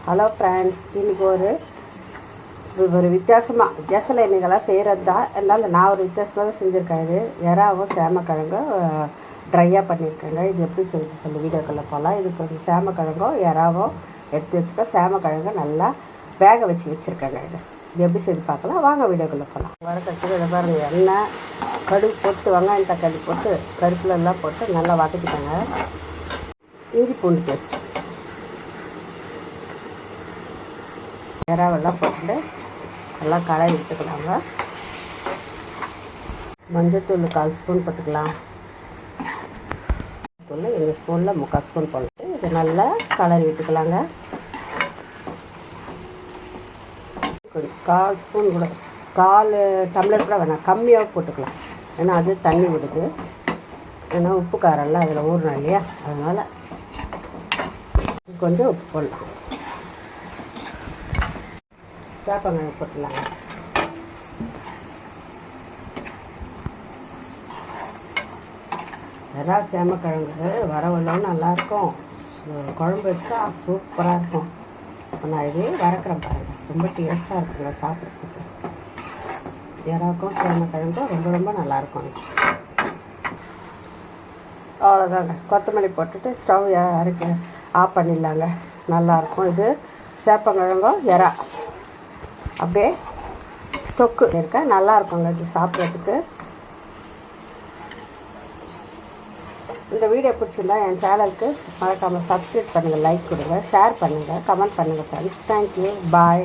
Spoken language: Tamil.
ஹலோ ஃப்ரெண்ட்ஸ், இன்றைக்கி ஒரு வித்தியாசத்தில் இன்றைக்கெல்லாம் செய்கிறது தான். இருந்தாலும் நான் ஒரு வித்தியாசமாக தான் செஞ்சுருக்கேன். இது எறாவும் சேமக்கிழங்கும் ட்ரையாக பண்ணியிருக்கேங்க. இது எப்படி சொல்லி வீடியோக்குள்ளே போகலாம். இது கொஞ்சம் சேமக்கிழங்கும் எறாவும் எடுத்து வச்சுக்க. சேமக்கிழங்கு நல்லா வேக வச்சுருக்கேங்க. இது எப்படி செய்து பார்க்கலாம், வாங்க வீடியோக்குள்ளே போகலாம். வரக்கட்டுக்கு இதை பாருங்கள், எண்ணெய் கடுகு போட்டு வெங்காயம் தக்காளி போட்டு கருப்பில் எல்லாம் போட்டு நல்லா வதக்கிட்டாங்க. இஞ்சி பூண்டு பேஸ்ட் எறாவெல்லாம் போட்டு நல்லா கலரி விட்டுக்கலாங்க. மஞ்சத்தூள் 1/4 ஸ்பூன் போட்டுக்கலாம். எங்கள் ஸ்பூனில் 3/4 ஸ்பூன் போட்டு இது நல்லா கலரி விட்டுக்கலாங்க. 1/4 ஸ்பூன் கூட 1/4 டம்ளர் கூட வேணாம், கம்மியாக போட்டுக்கலாம். ஏன்னா அது தண்ணி விடுது. ஏன்னா உப்பு காரெல்லாம் அதில் ஊறணும் இல்லையா, அதனால் கொஞ்சம் உப்பு போடலாம். சேப்பங்கிழங்கு போட்டுடலாங்க. எறா சேமக்கிழங்கு வரவெல்லாம் நல்லாயிருக்கும். குழம்பு வச்சா சூப்பராக இருக்கும். இப்போ நான் இதே வறக்கிறேன் பாருங்கள், ரொம்ப டேஸ்ட்டாக இருக்குங்க சாப்பிட்றதுக்கு. எறாக்கும் சேமக்கிழங்கும் ரொம்ப ரொம்ப நல்லாயிருக்கும். அவ்வளோதாங்க, கொத்தமல்லி போட்டுட்டு ஸ்டவ் ஆஃப் பண்ணிடலாங்க. நல்லாயிருக்கும். இது சேப்பங்கிழங்கும் எறா அப்படியே தொக்கு இருக்கேன், நல்லாயிருக்குங்க இது சாப்பிட்றதுக்கு. இந்த வீடியோ பிடிச்சிருந்தா என் சேனலுக்கு மறக்காமல் சப்ஸ்கிரைப் பண்ணுங்கள், லைக் கொடுங்க, ஷேர் பண்ணுங்கள், கமெண்ட் பண்ணுங்கள் ஃப்ரெண்ட்ஸ். தேங்க்யூ, பாய்.